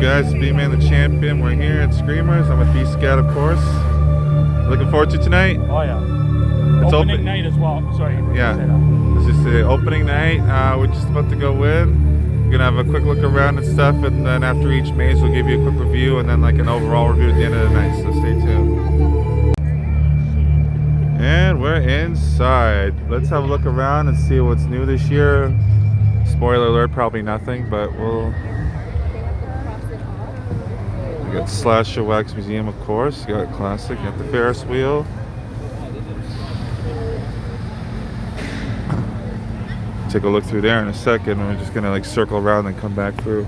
Guys? B-Man the Champion. We're here at Screemers. I'm with BScat, of course. Looking forward to tonight. Oh yeah. It's opening night as well. Sorry. Yeah. Say that. This is the opening night. We're just about to go in. We're gonna have a quick look around and stuff, and then after each maze, we'll give you a quick review and then like an overall review at the end of the night. So stay tuned. And we're inside. Let's have a look around and see what's new this year. Spoiler alert, probably nothing, but we'll. You got Slasher Wax Museum, of course. You got Classic. You got the Ferris wheel. Take a look through there in a second. We're just gonna like circle around and come back through.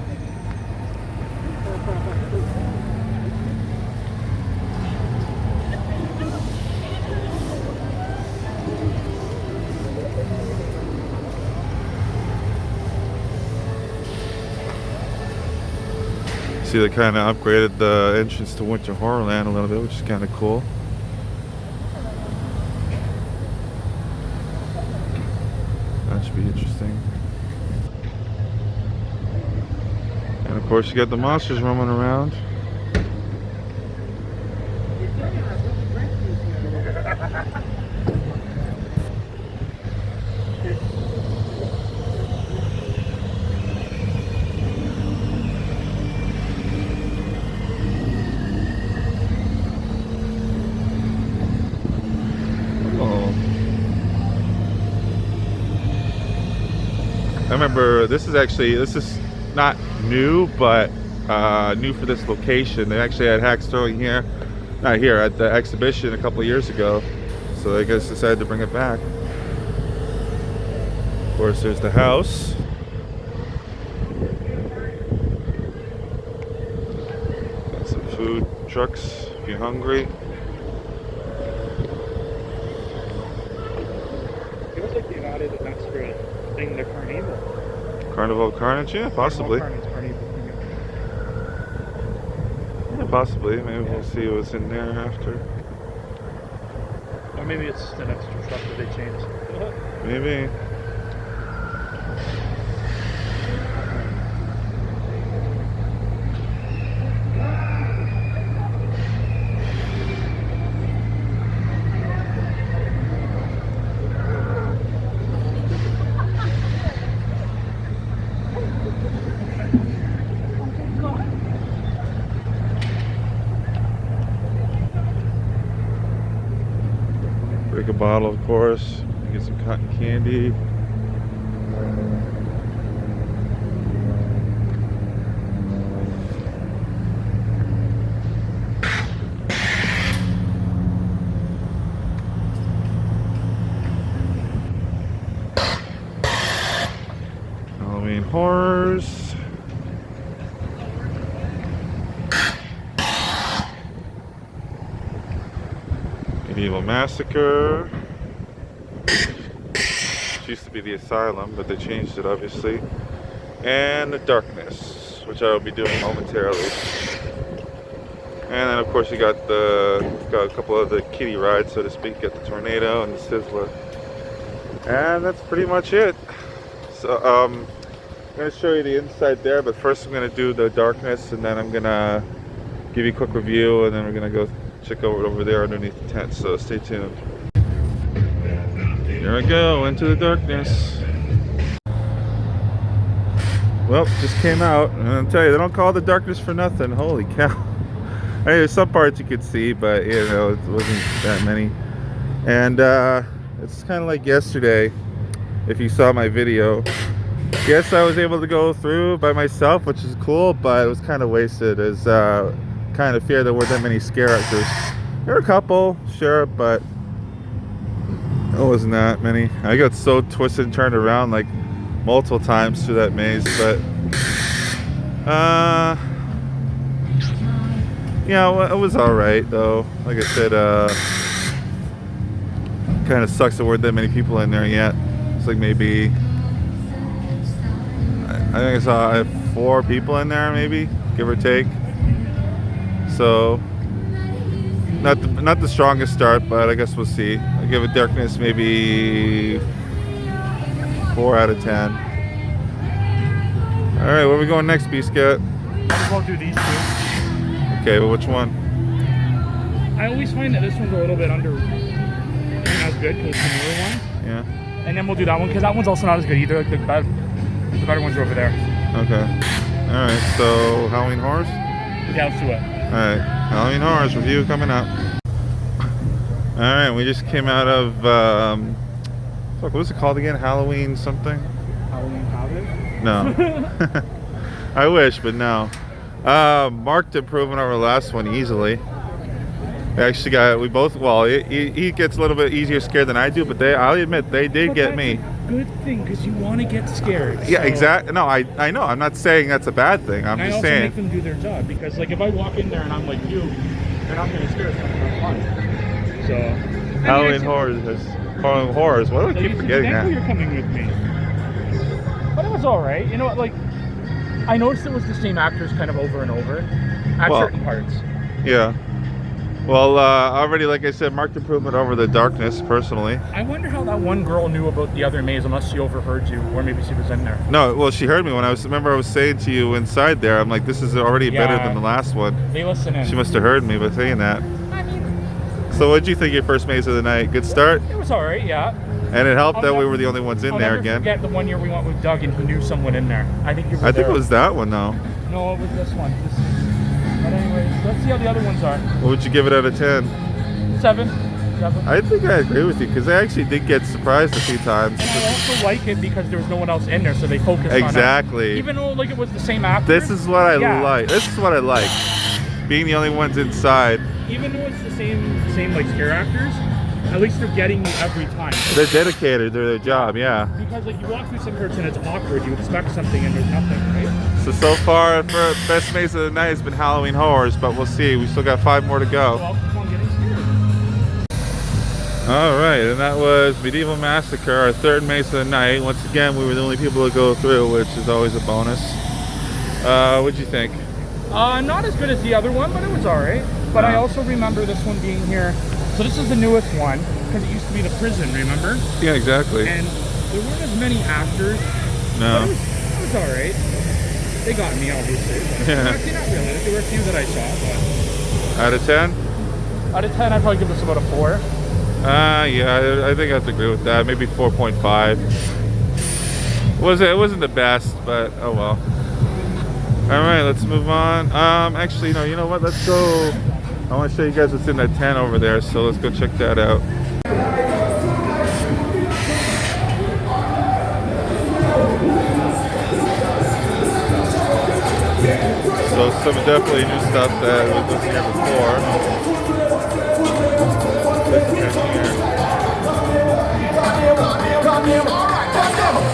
See, they kind of upgraded the entrance to Winter Horrorland a little bit, which is kind of cool. That should be interesting. And of course, you got the monsters roaming around. I remember this is not new, but new for this location. They actually had hacks throwing here, not here, at the exhibition a couple of years ago. So I guess decided to bring it back. Of course, there's the house. Got some food trucks if you're hungry. Feels like they've added an extra thing to Carnival. Carnival Carnage, yeah, possibly. Carnival. Yeah, possibly. Maybe we'll see what's in there after. Or maybe it's just an extra truck that they changed. Maybe. Break a bottle, of course. Get some cotton candy. Halloween horrors. Medieval Massacre. It used to be the Asylum, but they changed it obviously. And the Darkness, which I will be doing momentarily. And then of course you got a couple of the kiddie rides, so to speak. You got the Tornado and the Sizzler. And that's pretty much it. So I'm gonna show you the inside there, but first I'm gonna do the Darkness, and then I'm gonna give you a quick review, and then we're gonna go check over there underneath the tent, so stay tuned. Here I go, into the darkness. Well, just came out, and I'll tell you, they don't call it the Darkness for nothing. Holy cow. I mean, there's some parts you could see, but you know, it wasn't that many. And it's kind of like yesterday, if you saw my video. Yes, I was able to go through by myself, which is cool, but it was kind of wasted, as kind of fear there weren't that many scare actors. There were a couple, sure, but it wasn't that many. I got so twisted and turned around like multiple times through that maze, but yeah, it was all right though. Like I said, kind of sucks there weren't that many people in there yet. It's like maybe I think I saw 4 people in there, maybe, give or take. So not the strongest start, but I guess we'll see. I give it Darkness maybe 4 out of 10. All right, where are we going next, BScat? might as well do these two. Okay, but which one? I always find that this one's a little bit under as good because it's the newer one. Yeah. And then we'll do that one because that one's also not as good either. Like the better ones are over there. Okay. All right. So Halloween horrors. Yeah, let's do it. All right. Halloween horrors review coming up. All right. We just came out of fuck, what was it called again? Halloween something? Halloween Havoc? No. I wish, but no. Marked improvement over the last one easily. Actually we both, well, he gets a little bit easier scared than I do, but I'll admit, they did get me. Good thing, because you want to get scared. Yeah, so. exactly. No, I know. I'm not saying that's a bad thing. I'm just saying. I also make them do their job, because like if I walk in there and I'm like you, they're not going to scare us. Fun. So. Halloween horrors. Why do I keep forgetting that? You're coming with me. But it was all right. You know what? Like, I noticed it was the same actors kind of over and over at certain parts. Yeah. Well, already, like I said, marked improvement over the darkness, personally. I wonder how that one girl knew about the other maze, unless she overheard you, or maybe she was in there. No, well, she heard me when I was saying to you inside there, I'm like, this is already better than the last one. They listen in. She must have heard me by saying that. I mean... So what'd you think of your first maze of the night? Good start? It was all right, yeah. And it helped that we were the only ones in there again. I'll never forget the one year we went with Doug and he knew someone in there. I think you were I think it was that one, though. No, it was this one. But anyways, let's see how the other ones are. What would you give it out of 10? 7. I think I agree with you, because I actually did get surprised a few times. And I also like it because there was no one else in there, so they focused on it. Exactly. Even though like it was the same actor. This is what I like. This is what I like. Being the only ones inside. Even though it's the same like scare actors, at least they're getting you every time. They're dedicated to their job, yeah. Because like you walk through some parts and it's awkward, you expect something and there's nothing, right? So far, for best maze of the night has been Halloween horrors, but we'll see. We still got 5 more to go. So I'll keep on getting scared. All right, and that was Medieval Massacre, our third maze of the night. Once again, we were the only people to go through, which is always a bonus. What'd you think? Not as good as the other one, but it was all right. But I also remember this one being here. So this is the newest one, because it used to be the prison, remember? Yeah, exactly. And there weren't as many actors. No. But it was all right. They got me, obviously. Yeah. Actually, not really. There were a few that I saw, but... Out of 10? Out of 10, I'd probably give this about a 4. Yeah, I think I have to agree with that. Maybe 4.5. It wasn't the best, but oh well. All right, let's move on. Actually, no, you know what? Let's go. I want to show you guys what's in that tent over there, so let's go check that out. So some definitely new stuff that wasn't here before. This tent here.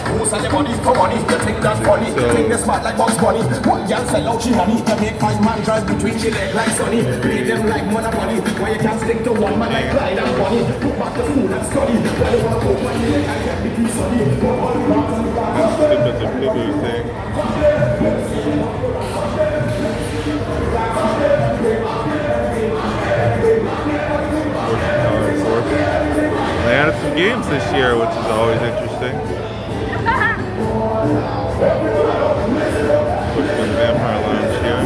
So, That's they added some games this year, which is always interesting. Push the Vampire Lounge here.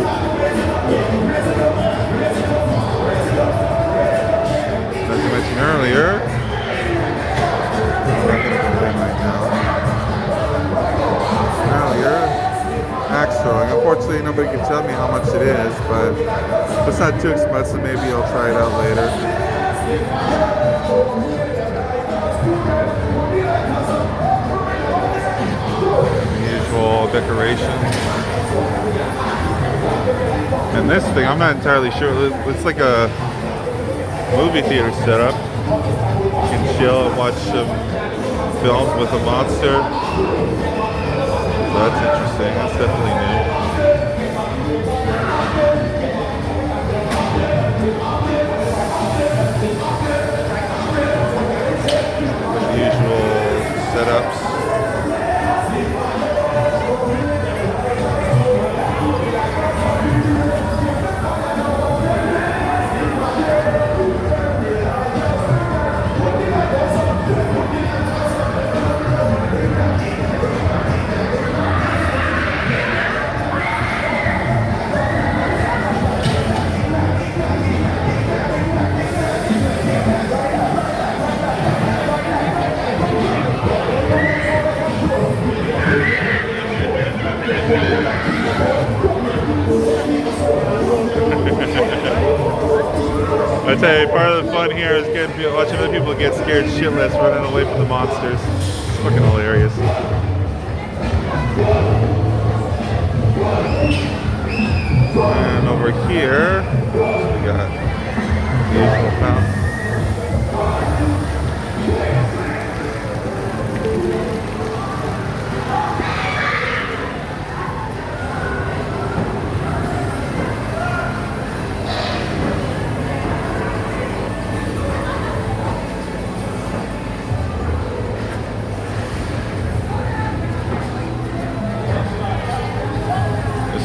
As I mentioned earlier, I'm not going to put it in right now. Earlier, axe throwing. Unfortunately, nobody can tell me how much it is, but if it's not too expensive, maybe I'll try it out later. Usual decorations. And this thing, I'm not entirely sure. It's like a movie theater setup. You can chill and watch some films with a monster. So that's interesting. That's definitely new. The usual setups. I tell you, part of the fun here is watching other people get scared shitless running away from the monsters. It's fucking hilarious. And over here, we got the usual fountain.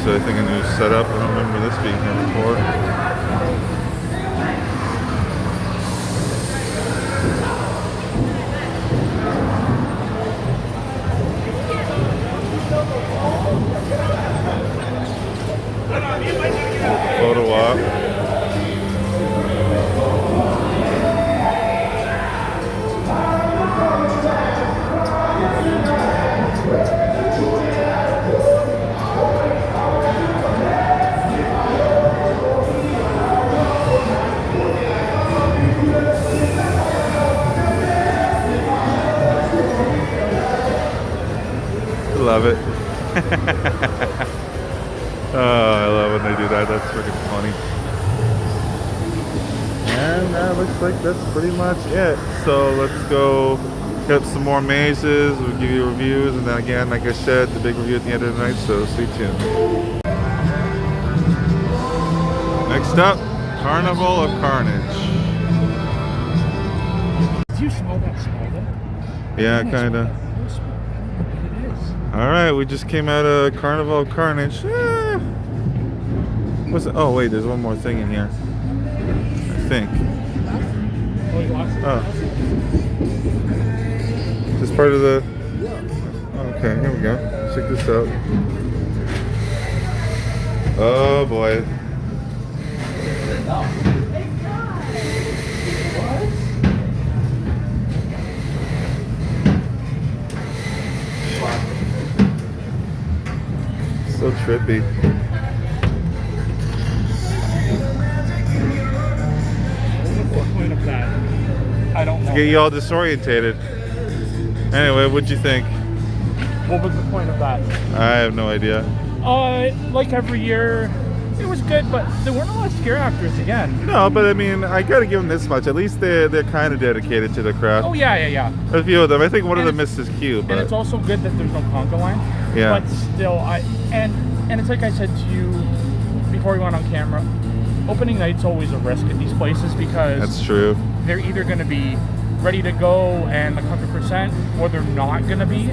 I think a new setup. I don't remember this being here before. Photo op. Love it. Oh, I love when they do that. That's freaking funny. And that looks like that's pretty much it. So let's go hit some more mazes. We'll give you reviews, and then again, like I said, the big review at the end of the night. So stay tuned. Next up, Carnival of Carnage. Do you smell that smell though? Yeah, kind of. All right, we just came out of Carnival of Carnage. What's it? Oh wait, there's one more thing in here. I think. Oh. Is this part of the? Okay, here we go. Check this out. Oh boy. So trippy. What's the point of that? I don't know. To get you all disorientated. Anyway, what'd you think? What was the point of that? I have no idea. Like every year, it was good, but there weren't a lot of scare actors again. No, but I mean, I gotta give them this much. At least they're kind of dedicated to the craft. Oh yeah. A few of them. I think one of them missed his cue. But And it's also good that there's no conga line. Yeah. But still, and it's like I said to you before we went on camera, opening night's always a risk at these places because that's true. They're either going to be ready to go and like 100%, or they're not going to be.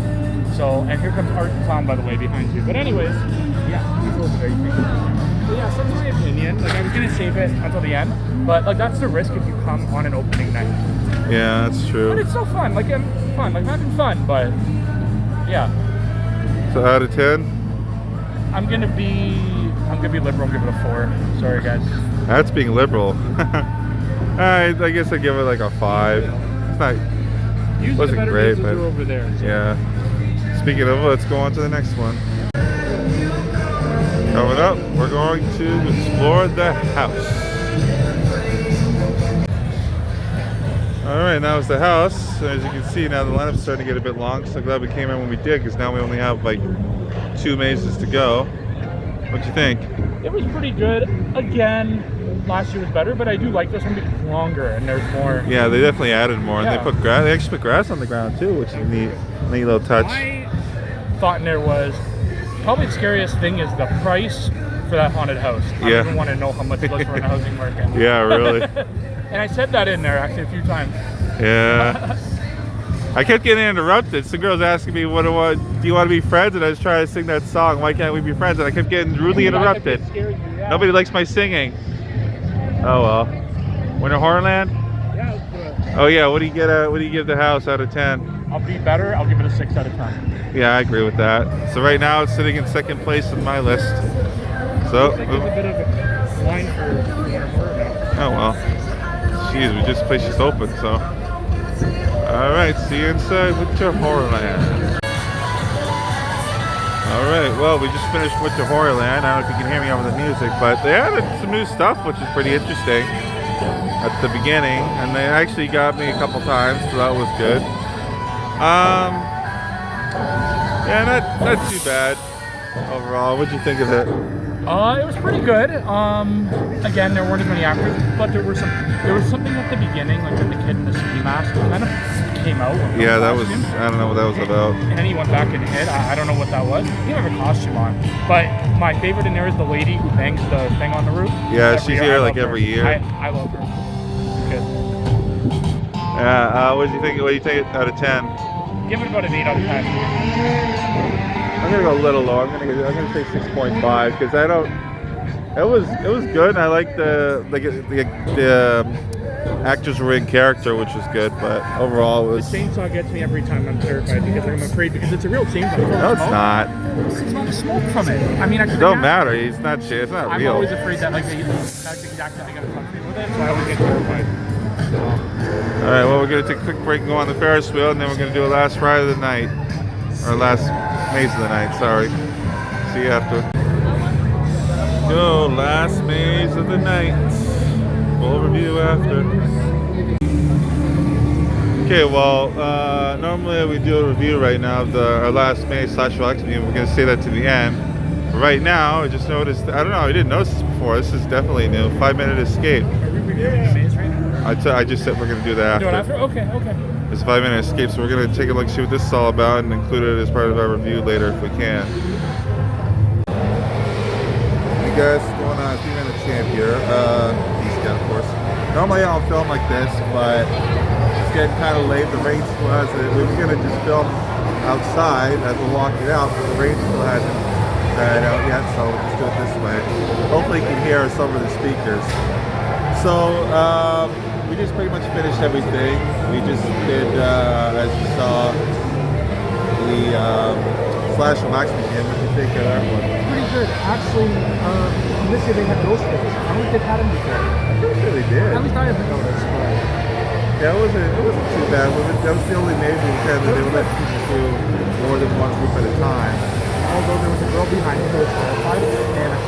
So, and here comes Art and Clown, by the way, behind you. But anyways, yeah, he's over there. You think? But yeah, so that's my opinion. Like I was going to save it until the end, but like that's the risk if you come on an opening night. Yeah, that's true. But it's so fun. Like I'm having fun, but yeah. So out of 10? I'm gonna be liberal and give it a 4. Sorry guys. That's being liberal. I guess I'd give it like a 5. It's not. Usually wasn't the great, but over there. So. Yeah. Speaking of, let's go on to the next one. Coming up, we're going to explore the house. All right, now it's the house. As you can see, now the lineup's starting to get a bit long. So glad we came in when we did, because now we only have like 2 mazes to go. What'd you think? It was pretty good. Again, last year was better, but I do like this one because it's longer and there's more. Yeah, they definitely added more, Yeah. and they put grass. They actually put grass on the ground too, which is a neat little touch. My thought in there was probably the scariest thing is the price for that haunted house. I don't even want to know how much it was for a housing market. Yeah, really. And I said that in there actually a few times. Yeah. I kept getting interrupted. Some girls asking me, "Do you want to be friends?" And I was trying to sing that song. Why can't we be friends? And I kept getting rudely interrupted. Yeah. Nobody likes my singing. Oh well. Winter Horrorland? Yeah, let's do it. Oh yeah. What do you give the house out of 10? I'll be better. I'll give it a 6 out of 10. Yeah, I agree with that. So right now it's sitting in second place on my list. So. Looks like there's a bit of a line for Winter Horror now. Oh well. Jeez, this place just opened, so. Alright, see you inside with your Horrorland. All right, well, we just finished Winter Horrorland. I don't know if you can hear me over the music, but they added some new stuff, which is pretty interesting at the beginning, and they actually got me a couple times, so that was good. Yeah, not too bad overall. What'd you think of it? It was pretty good. Again, there weren't as many actors, but there was something at the beginning, like when the kid in the ski mask kind of came out. Yeah, that was, I don't know what that was about. And then he went back and hid. I don't know what that was. He didn't have a costume on. But my favorite in there is the lady who bangs the thing on the roof. Yeah, she's here like every year. I love her. Good. Yeah, what do you think out of 10? Give it about an 8 out of 10. I'm gonna go a little low. I'm gonna say 6.5 because I don't. It was good. I like the actors were in character, which was good. But overall, it was. The chainsaw gets me every time. I'm terrified because I'm afraid because it's a real chainsaw. No, it's not. It's not smoke from it. I mean, it don't matter. It's not real. I'm always afraid that that's exactly how they're gonna punch me with it, so I always get terrified. All right. Well, we're gonna take a quick break and go on the Ferris wheel, and then we're gonna do a last ride of the night, or last maze of the night. Sorry. See you after. Go last maze of the night. Full review after. Okay, well, normally we do a review right now of our last maze / relaxing game. We're going to say that to the end. But right now, I just noticed, I don't know, I didn't notice this before. This is definitely new. 5-minute escape. Are we reviewing the maze right now? I just said we're going to do that after. Do it after? Okay. It's a 5-minute escape, so we're going to take a look, see what this is all about, and include it as part of our review later if we can. Hey guys, going on a 3-minute champ here. BScat, of course. Normally I don't film like this, but it's getting kind of late. The rain still hasn't. We were gonna just film outside as we're walking out, but the rain still hasn't died out yet, so we'll just do it this way. Hopefully you can hear us over the speakers. So we just pretty much finished everything. We just did, as you saw, the Slash Relaxing Game. What do you think of that one? Pretty good. Actually, this year they had ghost days. I don't think they've had them before. I think they did. At least I haven't noticed. But yeah, it wasn't too bad. That was the only maze we had that they would let people do more than one group at a time. Although there was a girl behind me who was terrified, and I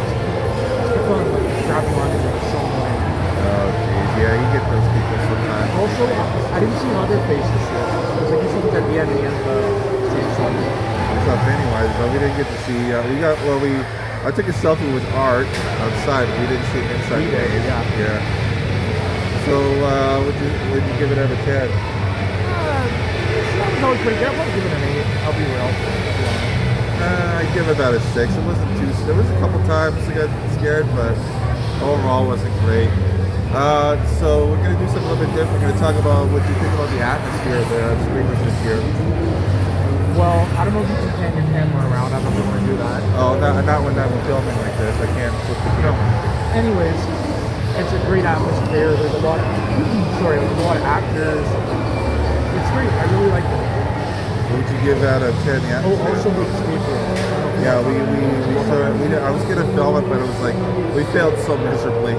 kept on grabbing on to her so annoying. Oh, geez. Yeah, you get those people sometimes. Also, I didn't see another face this year. Because like you see at the end of the same song. What's up, Pennywise? But we didn't get to see. I took a selfie with Art outside, but we didn't see an inside maze. Yeah. So, would you give it out of 10? That was pretty good. I'll give it an 8. I'll be real. I give it about a 6. It wasn't too. There was a couple times I got scared, but overall it wasn't great. So we're gonna do something a little bit different. We're gonna talk about what you think about the atmosphere of the Screemers this year. Well, I don't know if you can pan your camera around. I don't know how to do that. Oh, not when I'm filming like this. I can't flip the camera. Anyways, it's a great atmosphere. There's a lot of actors. It's great. I really like it. What would you give out of 10? Yeah. Oh, also the escape room. Yeah, I was gonna film it, but it was like we failed so miserably.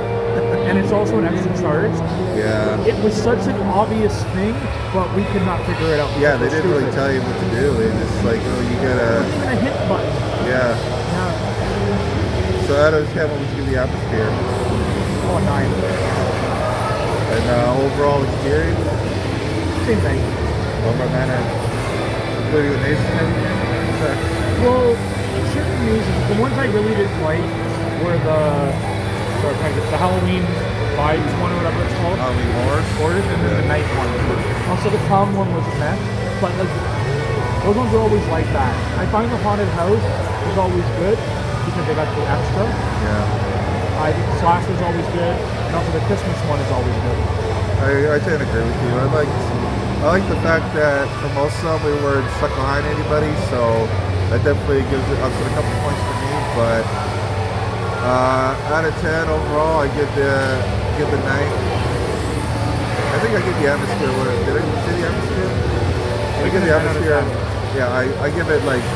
And it's also an extra charge. Yeah. It was such an obvious thing, but we could not figure it out. Yeah, they didn't really tell you what to do. They just like, oh, you gotta. And a hit button. Yeah. So out of 10, what would you give the atmosphere? Oh, 9. And overall experience? Same thing. Over 9. Including the mazes and everything? Well, certain mazes, the ones I really didn't like were the Halloween vibes one or whatever it's called. Halloween Horrors? And then the night one. Also, the clown one was a mess, but like those ones are always like that. I find the haunted house is always good because they got the extra. Yeah. I think the Slash was always good, and also the Christmas one is always good. I tend to agree with you. I like the fact that for most of them we weren't stuck behind anybody, so that definitely gives it up to a couple points for me. But out of 10 overall, I give the 9. I think I give the atmosphere. Did I say the atmosphere? I give the atmosphere. Yeah, I give it like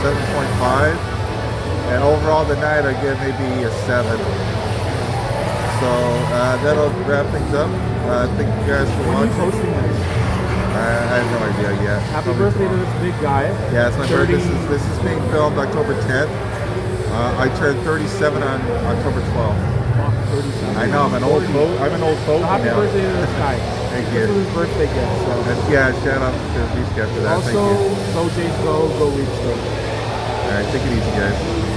7.5, and overall the night I give maybe a 7. So that'll wrap things up. Thank you guys for watching. Posting this? I have no idea yet. Happy Probably birthday to tomorrow. this big guy. Yeah, it's my 30. birthday. This is being filmed October 10th. I turned 37 on October 12th. Fuck, 37. I know, I'm an old So fogey happy now. birthday to this guy. Thank This you. was his birthday gift. So. And yeah, shout out to BScat for that. Thank Also, you. go Jays, go Reach, go. All right, take it easy, guys.